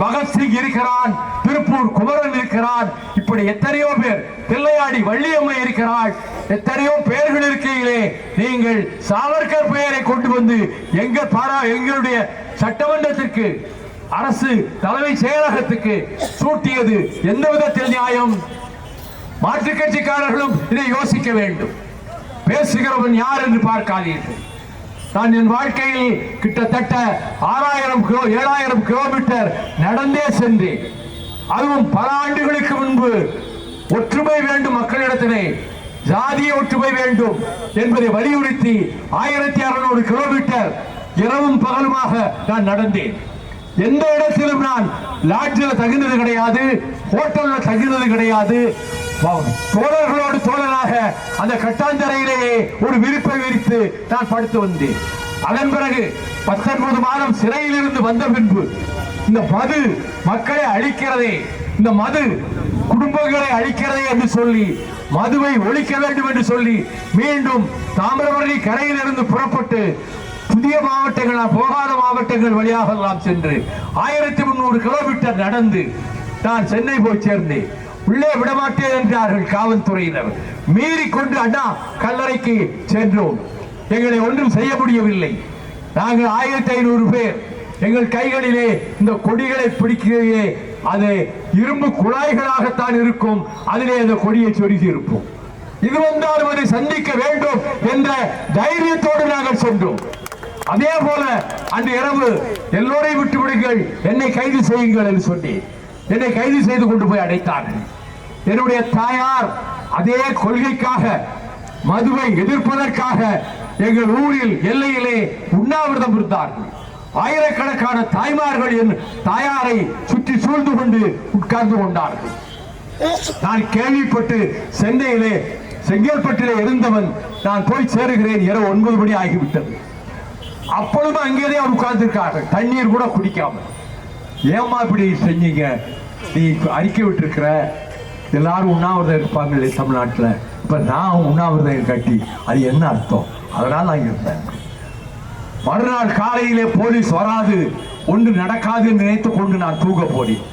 பகத்சிங் இருக்கிறான், திருப்பூர் குமரன் இருக்கிறான், இப்படி எத்தனையோ பேர், தில்லையாடி வள்ளியம்மை இருக்கிறாள், எத்தனையோ பெயர்கள் இருக்கையிலே நீங்கள் சாவர்கர் பெயரை கொண்டு வந்து எங்களுடைய சட்டமன்றத்திற்கு, அரசு தலைமை செயலகத்துக்கு சூட்டியது எந்த விதத்தில் நியாயம்? மாற்றுக் கட்சிக்காரர்களும் இதை யோசிக்க வேண்டும். பேசுகிறவன் யார் என்று பார்க்காதீர்கள். நான் என் வாழ்க்கையில் கிட்டத்தட்ட 7,000 கிலோமீட்டர் நடந்தே சென்றேன். அதுவும் பல ஆண்டுகளுக்கு முன்பு ஒற்றுமை வேண்டும் மக்களிடத்திலே, ஜாதிய ஒற்றுமை வேண்டும் என்பதை வலியுறுத்தி 1600 கிலோமீட்டர் இரவும் பகலுமாக நான் நடந்தேன். எந்த இடத்திலும் நான் லாட்ஜில் தகுந்தது கிடையாது, ஹோட்டல்ல தகுந்தது கிடையாது. தோழர்களோடு தோழராக அந்த கட்டாந்தரையிலேயே ஒரு விரிப்பை விரித்து நான் படுத்து வந்தேன். அதன் பிறகு 19 மாதம் சிறையில் இருந்து வந்த பின்பு இந்த மது மக்களை அழிக்கிறதே, இந்த மது குடும்பங்களை அழிக்கிறதே என்று சொல்லி மதுவை ஒழிக்க வேண்டும் என்று சொல்லி மீண்டும் தாமிரபரணி கரையிலிருந்து புறப்பட்டு புதிய மாவட்டங்கள், போகாத மாவட்டங்கள் வழியாக எல்லாம் சென்று 1300 கிலோமீட்டர் நடந்து நான் சென்னை போய் சேர்ந்தேன். உள்ளே விடமாட்டேன் என்றார்கள் காவல்துறையினர். மீறிக்கொண்டு அண்ணா கல்லறைக்கு சென்றோம். எங்களை ஒன்றும் செய்ய முடியவில்லை. நாங்கள் 1500 பேர், எங்கள் கைகளிலே இந்த கொடிகளை பிடிக்கிறே, அது இரும்பு குழாய்களாகத்தான் இருக்கும், அதிலே அந்த கொடியை சொருகி இருப்போம். இது வந்தாலும் அதை சந்திக்க வேண்டும் என்ற தைரியத்தோடு நாங்கள் சென்றோம். அதே போல அன்று இரவு எல்லோரையும் விட்டு விடுங்கள், என்னை கைது செய்யுங்கள் என்று சொன்னேன். என்னை கைது செய்து கொண்டு போய் அடைத்தார்கள். என்னுடைய தாயார் அதே கொள்கைக்காக, மதுவை எதிர்ப்பதற்காக எங்கள் ஊரில் எல்லையிலே உண்ணாவிரதம் இருந்தார்கள். ஆயிரக்கணக்கான தாய்மார்கள் என் தாயாரை சுற்றி சூழ்ந்து கொண்டு உட்கார்ந்து கொண்டார்கள். நான் கேள்விப்பட்டு சென்னையிலே செங்கல்பட்டிலே இருந்தவன் நான் போய் சேருகிறேன். இரவு 9 மணி ஆகிவிட்டது. அப்பொழுது அங்கேயே அவர் உட்கார்ந்துருக்கார்கள், தண்ணீர் கூட குடிக்காம. ஏமா இப்படி செஞ்சீங்க? நீ அறிக்கை விட்டுருக்கிற, எல்லாரும் உண்ணாவிரதம் இருப்பாங்களே தமிழ்நாட்டில், இப்ப நான் உண்ணாவிரதம் கட்டி அது என்ன அர்த்தம்? அதனால நான் இருந்தேன். மறுநாள் காலையிலே போலீஸ் வராது, ஒன்று நடக்காது நினைத்துக் கொண்டு நான் தூங்க போனேன்.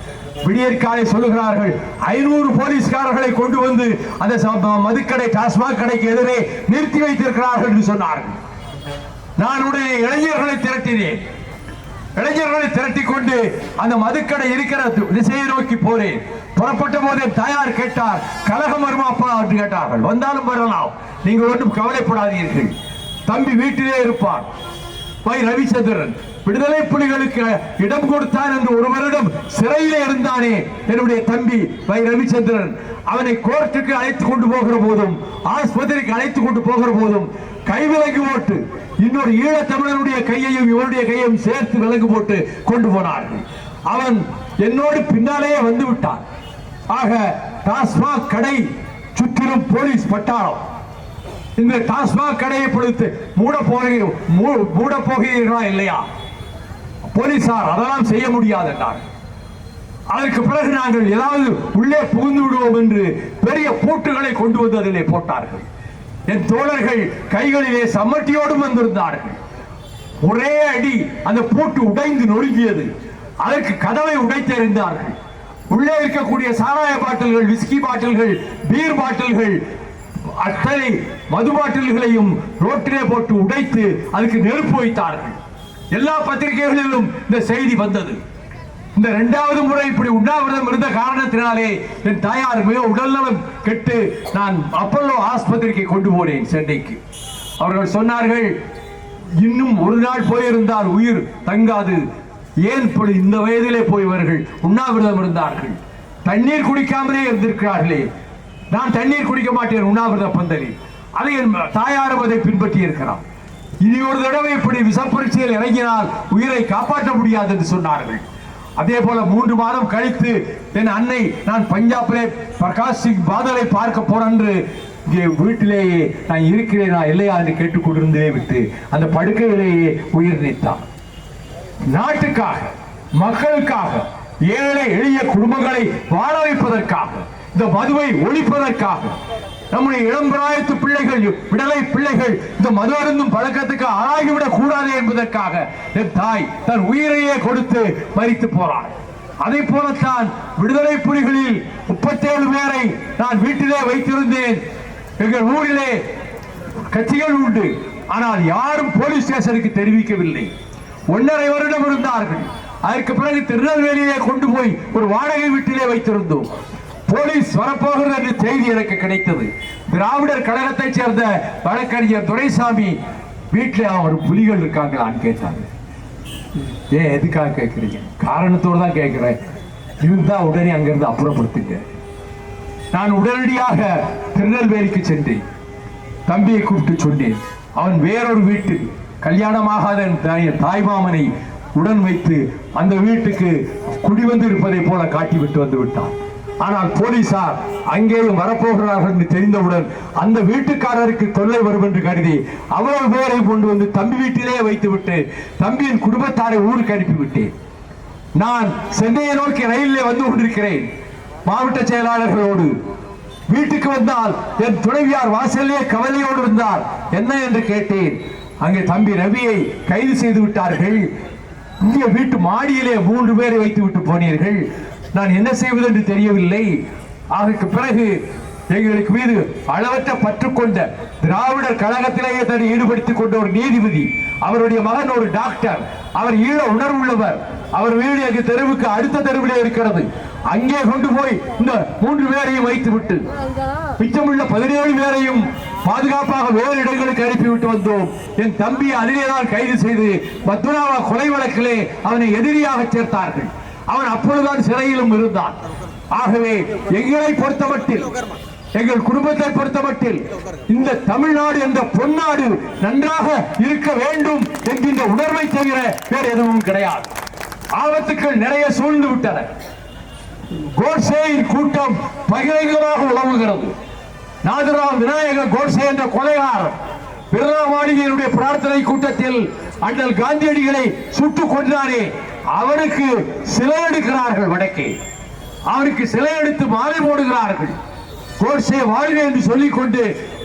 விடியற்காலை சொல்லுகிறார்கள் 500 போலீஸ்காரர்களை கொண்டு வந்து அந்த மதுக்கடை டாஸ்மாக் கடைக்கு எதிரே நிறுத்தி வைத்திருக்கிறார்கள் என்று சொன்னார்கள். நான் உடனே இளைஞர்களை திரட்டினேன். இளைஞர்களை திரட்டி கொண்டு அந்த மதுக்கடை இருக்கிற திசையை நோக்கி போறேன். புறப்பட்ட போதே தாயார் கேட்டார், கலகம் வருமாப்பா என்று கேட்டார்கள். வந்தாலும் வரலாம், நீங்கள் ஒன்றும் கவலைப்படாதீர்கள், தம்பி வீட்டிலே இருப்பார். வை ரவிச்சந்திரன் விடுதலை புலிகளுக்கு இடம் கொடுத்தான் என்று ஒரு வருடம் சிறையிலே இருந்தானே என்னுடைய தம்பி வை ரவிச்சந்திரன், அவனை கோர்ட்டுக்கு அழைத்து கொண்டு போகிற போதும் ஆஸ்பத்திரிக்கு அழைத்து கொண்டு போகிற போதும் கைவிலங்கு போட்டு இன்னொரு ஈழத்தமிழனுடைய கையையும் இவருடைய கையையும் சேர்த்து விலங்கு போட்டு கொண்டு போனார்கள். அவன் என்னோடு பின்னாலேயே வந்து விட்டான். ஆக டாஸ்மாக் கடை சுற்றிலும் போலீஸ் பட்டாளம். இந்த டாஸ்மாக் கடையை பொறுத்து மூட போகிறீர்களா இல்லையா? போலீசார் அதெல்லாம் செய்ய முடியாது என்றார். அதற்கு பிறகு நாங்கள் ஏதாவது உள்ளே புகுந்து விடுவோம் என்று பெரிய பூட்டுகளை கொண்டு வந்து அதிலே போட்டார்கள். என் தோழர்கள் கைகளிலே சம்மட்டியோடும் வந்திருந்தார்கள். ஒரே அடி அந்த பூட்டு உடைந்து நொறுங்கியது. அதற்கு கதவை உடைத்தெறிந்தார்கள். உள்ளே இருக்கக்கூடிய சாராய பாட்டில்கள், விஸ்கி பாட்டில்கள், பீர் பாட்டில்கள், அத்தனை மது பாட்டில்களையும் ரோட்டிலே போட்டு உடைத்து அதுக்கு நெருப்பு வைத்தார்கள். எல்லா பத்திரிகைகளிலும் இந்த செய்தி வந்தது. இந்த 2வது முறை இப்படி உண்ணாவிரதம் இருந்த காரணத்தினாலே என் தாயார் மிக உடல்நலம் கெட்டு நான் அப்பல்லோ ஆஸ்பத்திரிக்கு கொண்டு போனேன், சென்னைக்கு. அவர்கள் சொன்னார்கள், இன்னும் ஒரு நாள் போயிருந்தால் உயிர் தங்காது, ஏன் இந்த வயதிலே போய்வர்கள் உண்ணாவிரதம் இருந்தார்கள், தண்ணீர் குடிக்காமலே இருந்திருக்கிறார்களே. நான் தண்ணீர் குடிக்க மாட்டேன் உண்ணாவிரத பந்தலில். அதை என் தாயாரும் அதை பின்பற்றி இருக்கிறார். இனி ஒரு தடவை இப்படி விஷப்பரீட்சையில் இறங்கினால் உயிரை காப்பாற்ற முடியாது என்று சொன்னார்கள். அதே போல 3 மாதம் கழித்து என் அன்னை, நான் பஞ்சாபிலே பிரகாஷ் சிங் பாதலை பார்க்க போறேன் என்று இங்கே வீட்டிலேயே நான் இருக்கிறேனா இல்லையா என்று கேட்டுக் கொண்டிருந்தே விட்டு அந்த படுக்கையிலேயே உயிர் நீத்தார். நாட்டுக்காக, மக்களுக்காக, ஏழை எளிய குடும்பங்களை வாழ வைப்பதற்காக, இந்த மதுவை ஒழிப்பதற்காக, நம்முடைய இளம்பிராயத்து பிள்ளைகள், விடலை பிள்ளைகள் இந்த மது அருந்தும் பழக்கத்துக்கு ஆகிவிடக் கூடாது என்பதற்காக என் தாய் தன் உயிரையே கொடுத்து மரித்து போறார். அதை போலத்தான் விடுதலை புலிகளில் 37 பேரை நான் வீட்டிலே வைத்திருந்தேன். எங்கள் ஊரிலே கட்சிகள் உண்டு, ஆனால் யாரும் போலீஸ் ஸ்டேஷனுக்கு தெரிவிக்கவில்லை. 1.5 வருடம் இருந்தார்கள். அதற்கு பிறகு திருநெல்வேலியிலே கொண்டு போய் ஒரு வாடகை வீட்டிலே வைத்திருந்தோம். போலீஸ் வரப்போகிறது என்ற செய்தி எனக்கு கிடைத்தது. திராவிடர் கழகத்தை சேர்ந்த வழக்கறிஞர் துரைசாமி வீட்டில் அவர் புலிகள் இருக்காங்களான்னு கேட்டாங்க. ஏன் எதுக்காக கேட்கிறீங்க? காரணத்தோடு தான் கேட்கிறேன். இருந்தா உடனே அங்கிருந்து அப்புறப்படுத்துங்க. நான் உடனடியாக திருநெல்வேலிக்கு சென்றேன். தம்பியை கூப்பிட்டு சொன்னேன். அவன் வேறொரு வீட்டில் கல்யாணமாகாத தாய்மாமனை உடன் வைத்து அந்த வீட்டுக்கு குடிவந்து இருப்பதை போல காட்டிவிட்டு வந்து விட்டான். ஆனால் போலீசார் அங்கேயும் வரப்போகிறார்கள் என்று தெரிந்தவுடன் அந்த வீட்டுக்காரருக்கு தொல்லை வரும் என்று கருதி அவ்வளவு பேரை கொண்டு வந்து தம்பி வீட்டிலே வைத்துவிட்டு தம்பியின் குடும்பத்தாரை ஊருக்கு அனுப்பிவிட்டேன். நான் சென்னையை நோக்கி ரயிலே வந்து கொண்டிருக்கிறேன் மாவட்ட செயலாளர்களோடு. வீட்டுக்கு வந்தால் என் துணைவியார் வாசலே கவலையோடு இருந்தார். என்ன என்று கேட்டேன். அங்கே தம்பி ரவியை கைது செய்து விட்டார்கள். இங்கே வீட்டு மாடியிலே 3 பேரை வைத்து விட்டு போனீர்கள். நான் என்ன செய்வது என்று தெரியவில்லை. அதற்கு பிறகு எங்களுக்கு மீது அளவற்ற பற்று கொண்ட திராவிடர் கழகத்திலேயே தன்னை ஈடுபடுத்திக் கொண்ட ஒரு நீதிபதி, அவருடைய மகன் ஒரு டாக்டர், அவர் ஈழ உணர்வுள்ளவர். அவர் வீடு எங்கள் தெருவுக்கு அடுத்த தெருவிலே இருக்கிறது. அங்கே கொண்டு போய் இந்த 3 பேரையும் வைத்து விட்டு மிச்சமுள்ள 17 பேரையும் பாதுகாப்பாக வேறு இடங்களுக்கு அனுப்பிவிட்டு வந்தோம். என் தம்பி அதிலேதான் கைது செய்து பத்மநாபா கொலை வழக்கிலே அவனை எதிரியாக சேர்த்தார்கள். அவன் அப்பொழுதுதான் சிறையிலும் இருந்தான். ஆகவே எங்களை பொறுத்தமட்டில், எங்கள் குடும்பத்தை பொறுத்தமட்டில் இந்த தமிழ்நாடு என்ற பொன்னாடு நன்றாக இருக்க வேண்டும் என்கின்ற உணர்வை தவிர வேறு எதுவும் கிடையாது. ஆபத்துக்கள் நிறைய சூழ்ந்து விட்டன. கோட்சேயின் கூட்டம் பகிரங்கமாக உலவுகிறது. நாதுராம் விநாயக கோட்சே என்ற கொலைகாரர் பிர்லா மாளிகையினுடைய பிரார்த்தனை கூட்டத்தில் அண்ணல் காந்தியடிகளை சுட்டுக் கொண்டாரே, அவருக்கு சிலை எடுக்கிறார்கள். வடக்கே அவருக்கு சிலை எடுத்து மாலை போடுகிறார்கள். கோட்சே வாழ்க என்று சொல்லிக் கொண்டு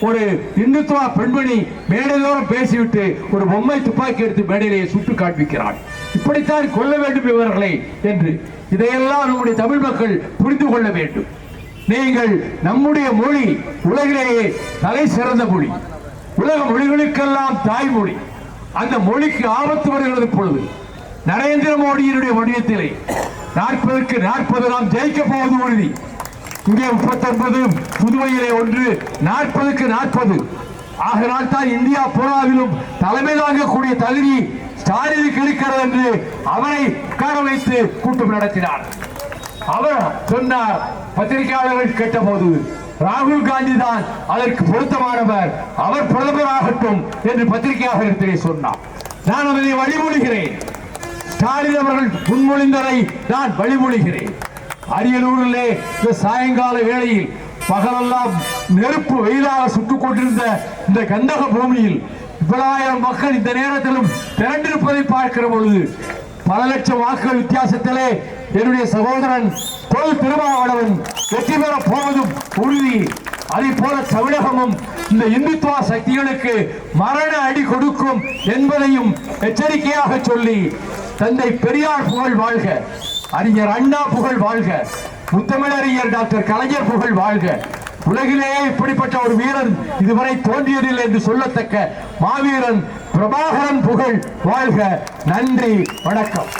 ஒரு இந்துத்துவ பெண்மணி மேடையோரம் பேசிவிட்டு ஒரு பொம்மை துப்பாக்கி எடுத்து மேடையிலேயே சுட்டு காண்பிக்கிறார். இப்படித்தான் கொள்ள வேண்டும் இவர்களை என்று இதையெல்லாம் நம்முடைய தமிழ் மக்கள் புரிந்து கொள்ள வேண்டும். நீங்கள் நம்முடைய மொழி உலகிலேயே தலை சிறந்த மொழி, உலக மொழிகளுக்கெல்லாம் தாய்மொழி. அந்த மொழிக்கு ஆபத்து வருகிறது பொழுது நரேந்திர மோடியினுடைய வடிவத்திலே 40க்கு 40 நாம் ஜெயிக்க போவது உறுதி. இங்கே 39, புதுவையிலே 1, 40க்கு 40. ஆகினால் தான் இந்தியா பூராவிலும் தலைமை தாங்கக்கூடிய தகுதி ஸ்டாலினுக்கு இருக்கிறது என்று அவரை உட்கார வைத்து கூட்டம் நடத்தினார். அவர் சொன்னார், பத்திரிகையாளர்கள் கேட்டபோது ராகுல் காந்தி தான் அதற்கு பொருத்தமானவர், அவர் பிரதமராகட்டும் என்று பத்திரிகையாளர்களிடத்திலே சொன்னார். நான் அதனை வழிமொழிகிறேன். ஸ்டாலின் அவர்கள் முன்மொழிந்ததை நான் வழிமொழிகிறேன். அரியலூரிலே இந்த சாயங்கால வேளையில் பகலெல்லாம் நெருப்பு வெயிலாக சுட்டுக் கொண்டிருந்த இந்த கந்தக பூமியில் இவ்வளவு மக்கள் இந்த நேரத்திலும் திரண்டிருப்பதை பார்க்கிற பொழுது பல லட்சம் வாக்குகள் வித்தியாசத்திலே என்னுடைய சகோதரன் தொல் திருமாவளவன் வெற்றி பெற போவதும் உறுதி. அதே போல தமிழகமும் இந்த இந்துத்துவ சக்திகளுக்கு மரண அடி கொடுக்கும் என்பதையும் எச்சரிக்கையாக சொல்லி, தந்தை பெரியார் புகழ் வாழ்க, அறிஞர் அண்ணா புகழ் வாழ்க, முத்தமிழறிஞர் டாக்டர் கலைஞர் புகழ் வாழ்க, உலகிலேயே இப்படிப்பட்ட ஒரு வீரன் இதுவரை தோன்றியதில்லை என்று சொல்லத்தக்க மாவீரன் பிரபாகரன் புகழ் வாழ்க. நன்றி, வணக்கம்.